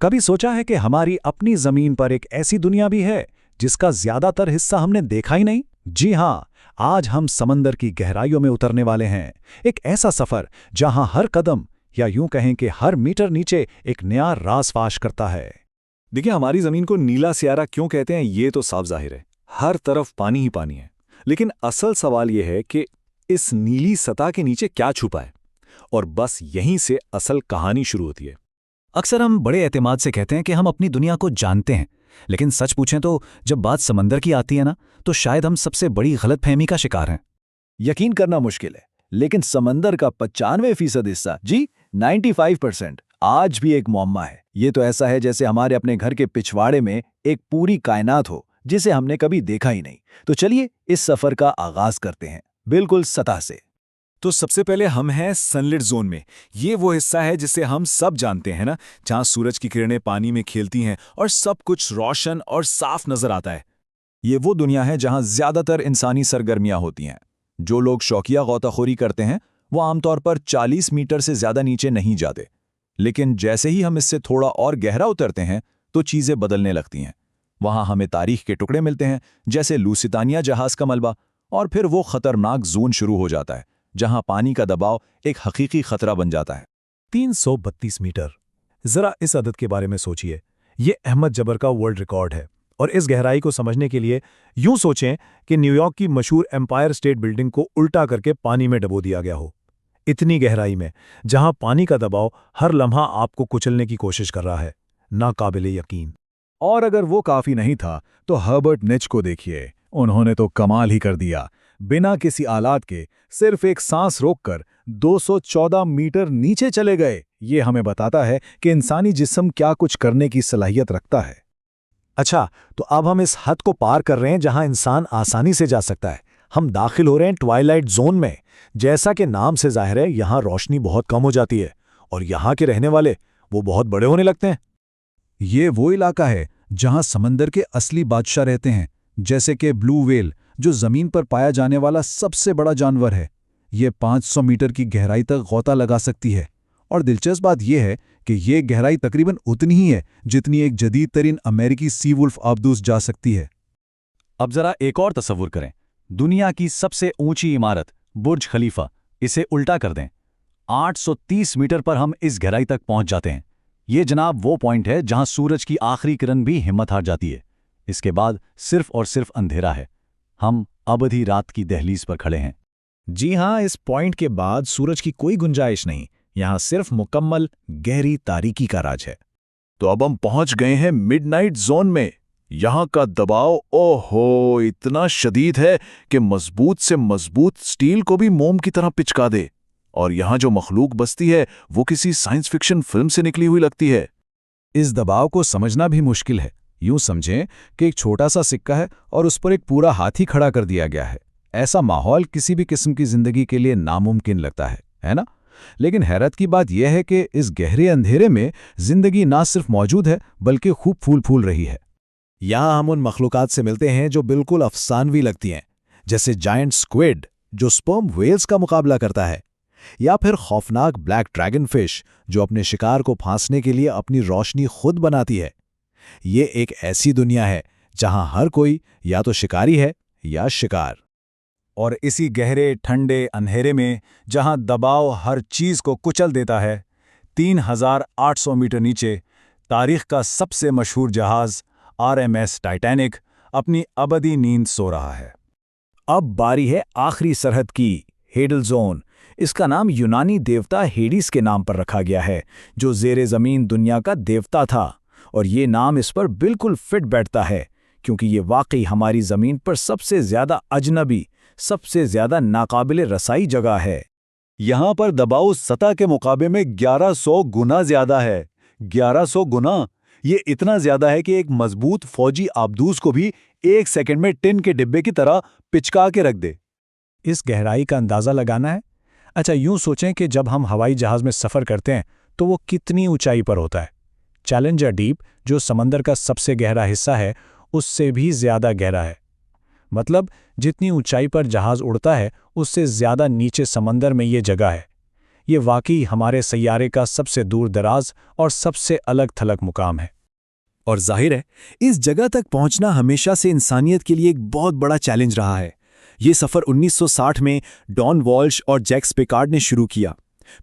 कभी सोचा है कि हमारी अपनी जमीन पर एक ऐसी दुनिया भी है जिसका ज्यादातर हिस्सा हमने देखा ही नहीं? जी हाँ, आज हम समंदर की गहराइयों में उतरने वाले हैं। एक ऐसा सफर जहां हर कदम, या यूं कहें कि हर मीटर नीचे एक नया राज फाश करता है। देखिए, हमारी जमीन को नीला सियारा क्यों कहते हैं ये तो साफ जाहिर है। हर तरफ पानी ही पानी है। लेकिन असल सवाल ये है कि इस नीली सतह के नीचे क्या छुपा है, और बस यहीं से असल कहानी शुरू होती है। अक्सर हम बड़े एतमाद से कहते हैं कि हम अपनी दुनिया को जानते हैं, लेकिन सच पूछें तो जब बात समंदर की आती है ना, तो शायद हम सबसे बड़ी गलतफहमी का शिकार हैं। यकीन करना मुश्किल है, लेकिन समंदर का 95% हिस्सा, जी 95%, आज भी एक मुअम्मा है। ये तो ऐसा है जैसे हमारे अपने घर के पिछवाड़े में एक पूरी कायनात हो जिसे हमने कभी देखा ही नहीं। तो चलिए इस सफर का आगाज करते हैं, बिल्कुल सतह से। तो सबसे पहले हम हैं सनलिट जोन में। ये वो हिस्सा है जिसे हम सब जानते हैं ना, जहां सूरज की किरणें पानी में खेलती हैं और सब कुछ रोशन और साफ नजर आता है। ये वो दुनिया है जहां ज्यादातर इंसानी सरगर्मियां होती हैं। जो लोग शौकिया गौताखोरी करते हैं वो आमतौर पर 40 मीटर से ज्यादा नीचे नहीं जाते। लेकिन जैसे ही हम इससे थोड़ा और गहरा उतरते हैं तो चीजें बदलने लगती हैं। वहां हमें तारीख के टुकड़े मिलते हैं, जैसे लुसितानिया जहाज का मलबा, और फिर वो खतरनाक जोन शुरू हो जाता है जहां पानी का दबाव एक हकीकी खतरा बन जाता है। 332 मीटर। जरा इस अदद के बारे में सोचिए। ये अहमद जबर का वर्ल्ड रिकॉर्ड है। और इस गहराई को समझने के लिए यूं सोचें कि न्यूयॉर्क की मशहूर एम्पायर स्टेट बिल्डिंग को उल्टा करके पानी में डबो दिया गया हो। इतनी गहराई में, जहां पानी का दबाव हर लम्हा आपको कुचलने की कोशिश कर रहा है। नाकाबिले यकीन। और अगर वो काफी नहीं था तो हर्बर्ट निच को देखिए, उन्होंने तो कमाल ही कर दिया। बिना किसी आलात के सिर्फ एक सांस रोककर 214 मीटर नीचे चले गए। ये हमें बताता है कि इंसानी जिस्म क्या कुछ करने की सलाहियत रखता है। अच्छा, तो अब हम इस हद को पार कर रहे हैं जहां इंसान आसानी से जा सकता है। हम दाखिल हो रहे हैं ट्वाइलाइट जोन में। जैसा कि नाम से जाहिर है, यहां रोशनी बहुत कम हो जाती है और यहां के रहने वाले वो बहुत बड़े होने लगते हैं। ये वो इलाका है जहां समंदर के असली बादशाह रहते हैं, जैसे कि ब्लू व्हेल, जो जमीन पर पाया जाने वाला सबसे बड़ा जानवर है। ये 500 मीटर की गहराई तक गोता लगा सकती है। और दिलचस्प बात यह है कि ये गहराई तकरीबन उतनी ही है जितनी एक जदीद तरीन अमेरिकी सी वुल्फ आबदूस जा सकती है। अब जरा एक और तसव्वुर करें। दुनिया की सबसे ऊंची इमारत बुर्ज खलीफा, इसे उल्टा कर दें। 830 मीटर पर हम इस गहराई तक पहुंच जाते हैं। ये जनाब वो पॉइंट है जहां सूरज की आखिरी किरण भी हिम्मत हार जाती है। इसके बाद सिर्फ और सिर्फ अंधेरा है। हम अबधी रात की दहलीज पर खड़े हैं। जी हां, इस पॉइंट के बाद सूरज की कोई गुंजाइश नहीं। यहां सिर्फ मुकम्मल गहरी तारीकी का राज है। तो अब हम पहुंच गए हैं मिडनाइट जोन में। यहां का दबाव ओहो इतना शदीद है कि मजबूत से मजबूत स्टील को भी मोम की तरह पिचका दे। और यहां जो मखलूक बसती है वो किसी साइंस फिक्शन फिल्म से निकली हुई लगती है। इस दबाव को समझना भी मुश्किल है। यूं समझें कि एक छोटा सा सिक्का है और उस पर एक पूरा हाथी खड़ा कर दिया गया है। ऐसा माहौल किसी भी किस्म की जिंदगी के लिए नामुमकिन लगता है ना? लेकिन हैरत की बात यह है कि इस गहरे अंधेरे में जिंदगी ना सिर्फ मौजूद है बल्कि खूब फूल फूल रही है। यहां हम उन मखलूकात से मिलते हैं जो बिल्कुल अफसानवी लगती हैं, जैसे जायंट स्क्विड जो स्पर्म व्हेल्स का मुकाबला करता है, या फिर खौफनाक ब्लैक ड्रैगन फिश जो अपने शिकार को फांसने के लिए अपनी रोशनी खुद बनाती है। ये एक ऐसी दुनिया है जहां हर कोई या तो शिकारी है या शिकार। और इसी गहरे ठंडे अंधेरे में जहां दबाव हर चीज को कुचल देता है, 3800 मीटर नीचे तारीख का सबसे मशहूर जहाज RMS टाइटैनिक अपनी अबदी नींद सो रहा है। अब बारी है आखिरी सरहद की, हेडल जोन। इसका नाम यूनानी देवता हेडिस के नाम पर रखा गया है, जो ज़ेरे ज़मीन दुनिया का देवता था। और ये नाम इस पर बिल्कुल फिट बैठता है, क्योंकि ये वाकई हमारी ज़मीन पर सबसे ज़्यादा अजनबी, सबसे ज़्यादा नाकाबिले रसाई जगह है। यहां पर दबाव सतह के मुकाबले में 1100 गुना ज्यादा है। 1100 गुना! ये इतना ज्यादा है कि एक मजबूत फौजी आबदूस को भी 1 सेकंड में टिन के डिब्बे की तरह पिचका के रख दे। इस गहराई का अंदाजा लगाना है। अच्छा, यूं सोचें कि जब हम हवाई जहाज में सफर करते हैं तो वो कितनी ऊंचाई पर होता है। चैलेंजर डीप, जो समंदर का सबसे गहरा हिस्सा है, उससे भी ज्यादा गहरा है। मतलब जितनी ऊंचाई पर जहाज उड़ता है उससे ज्यादा नीचे समंदर में ये जगह है। ये वाकई हमारे सैयारे का सबसे दूर दराज और सबसे अलग थलग मुकाम है। और जाहिर है, इस जगह तक पहुंचना हमेशा से इंसानियत के लिए एक बहुत बड़ा चैलेंज रहा है। ये सफ़र 1960 में डॉन वॉल्श और जैक्स पिकार्ड ने शुरू किया।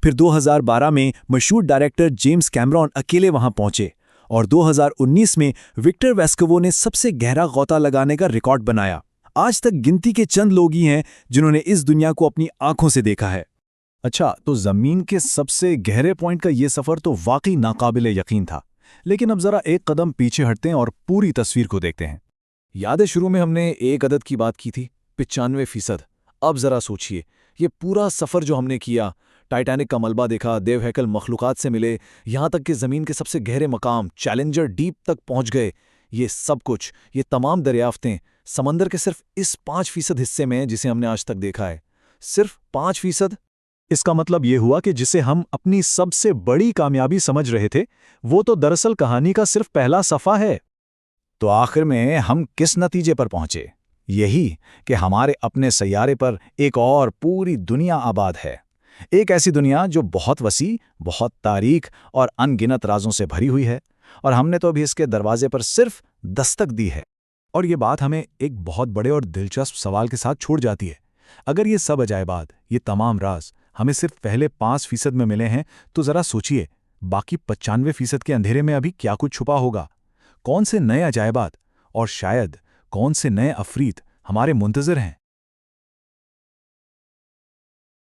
फिर 2012 में मशहूर डायरेक्टर जेम्स कैमरॉन अकेले वहां पहुंचे और 2019 में विक्टर वेस्कोवो ने सबसे गहरा गौता लगाने का रिकॉर्ड बनाया। आज तक गिनती के चंद लोग ही हैं जिन्होंने इस दुनिया को अपनी आंखों से देखा है। अच्छा, तो जमीन के सबसे गहरे पॉइंट का ये सफर तो वाकई नाकाबिले यकीन था। लेकिन अब जरा एक कदम पीछे हटते हैं और पूरी तस्वीर को देखते हैं। याद है शुरू में हमने एक अदद की बात की थी, 95%। अब जरा सोचिए, ये पूरा सफर जो हमने किया, टाइटैनिक का मलबा देखा, देवहैकल मखलूकात से मिले, यहां तक कि जमीन के सबसे गहरे मकाम चैलेंजर डीप तक पहुंच गए। ये सब कुछ, ये तमाम दरियाफ्तें समंदर के सिर्फ इस 5% हिस्से में हैं जिसे हमने आज तक देखा है। सिर्फ 5%। इसका मतलब ये हुआ कि जिसे हम अपनी सबसे बड़ी कामयाबी समझ रहे थे, वो तो दरअसल कहानी का सिर्फ पहला सफ़ा है। तो आखिर में हम किस नतीजे पर पहुंचे? यही कि हमारे अपने सैयारे पर एक और पूरी दुनिया आबाद है। एक ऐसी दुनिया जो बहुत वसी, बहुत तारीख और अनगिनत राजों से भरी हुई है, और हमने तो अभी इसके दरवाजे पर सिर्फ दस्तक दी है। और ये बात हमें एक बहुत बड़े और दिलचस्प सवाल के साथ छोड़ जाती है। अगर ये सब अजायबात, ये तमाम राज हमें सिर्फ पहले 5% में मिले हैं, तो जरा सोचिए बाकी 95% के अंधेरे में अभी क्या कुछ छुपा होगा। कौन से नए अजायबात और शायद कौन से नए अफरीत हमारे मुंतज़िर हैं।